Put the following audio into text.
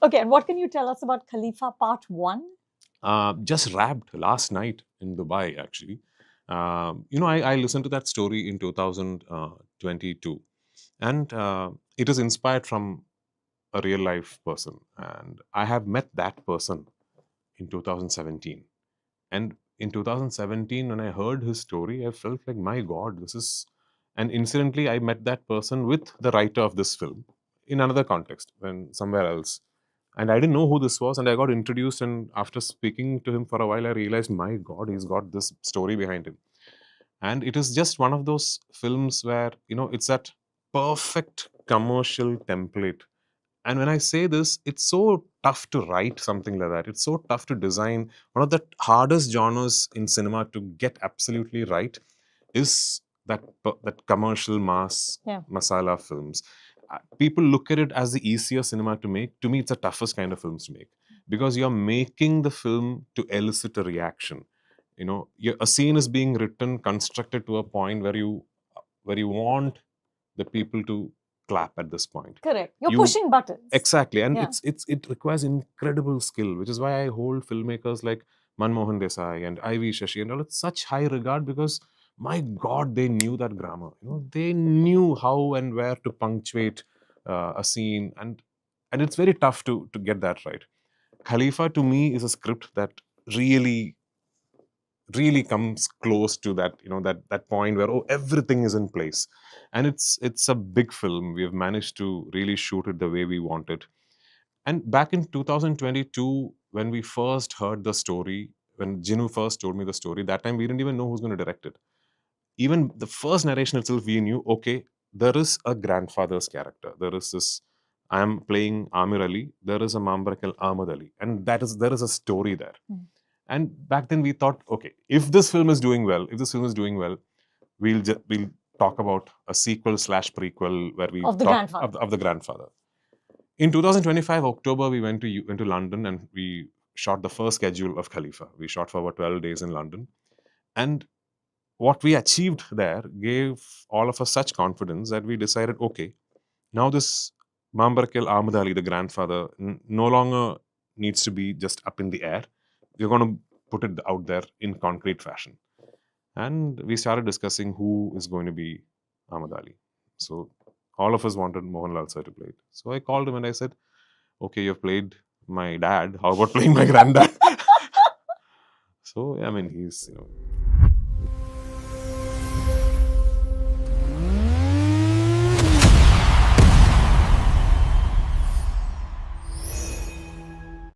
Okay, and what can you tell us about Khalifa Part 1? Just wrapped last night in Dubai, actually. I listened to that story in 2022, and it is inspired from a real life person. And I have met that person in 2017. And in 2017, when I heard his story, I felt like, my God, this is. And incidentally, I met that person with the writer of this film in another context, when somewhere else. And I didn't know who this was, and I got introduced. And after speaking to him for a while, I realized, my God, he's got this story behind him. And it is just one of those films where, it's that perfect commercial template. And when I say this, it's so tough to write something like that. It's so tough to design. One of the hardest genres in cinema to get absolutely right is that commercial mass Yeah. masala films. People look at it as the easier cinema to make. To me, it's the toughest kind of films to make, because you're making the film to elicit a reaction. A scene is being written, constructed to a point where you want the people to clap at this point. Correct. You're You pushing buttons. Exactly, and Yeah. it requires incredible skill, which is why I hold filmmakers like Manmohan Desai and Ivy Shashi and all at such high regard, because my God, they knew that grammar. They knew how and where to punctuate a scene, and it's very tough to get that right. Khalifa to me is a script that really really comes close to that, that point where, oh, everything is in place. And it's a big film. We have managed to really shoot it the way we want it. And back in 2022, when we first heard the story, when Jinu first told me the story, that time we didn't even know who's going to direct it. Even the first narration itself, we knew, okay, there is a grandfather's character. There is this, I am playing Amir Ali. There is a Mambarakal Ahmad Ali. And there is a story there. Mm. And back then we thought, okay, if this film is doing well, we'll talk about a sequel / prequel where we Of the talk grandfather. of the grandfather. In 2025 October, we went to London, and we shot the first schedule of Khalifa. We shot for about 12 days in London, and what we achieved there gave all of us such confidence that we decided, okay, now this Mambarakil Ahmad Ali, the grandfather, no longer needs to be just up in the air. We're going to put it out there in concrete fashion. And we started discussing who is going to be Ahmad Ali. So all of us wanted Mohanlal sir to play it. So I called him and I said, okay, you've played my dad. How about playing my granddad? So, I mean, he's,